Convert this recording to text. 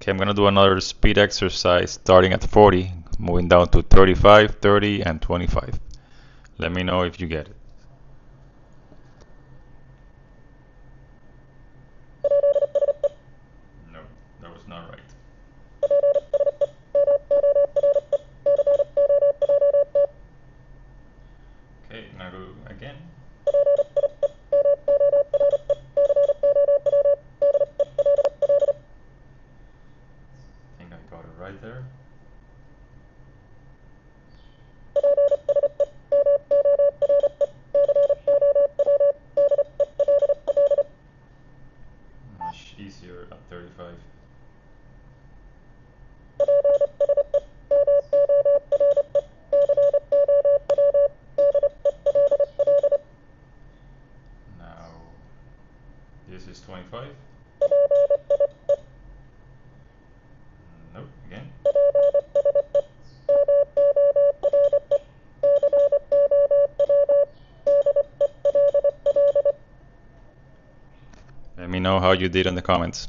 Okay, I'm gonna do another speed exercise starting at 40, moving down to 35, 30, and 25. Let me know if you get it. No, that was not right. Okay, now go again. I think I got it right there. Much easier at 35. Now, this is 25. Nope, again. Let me know how you did in the comments.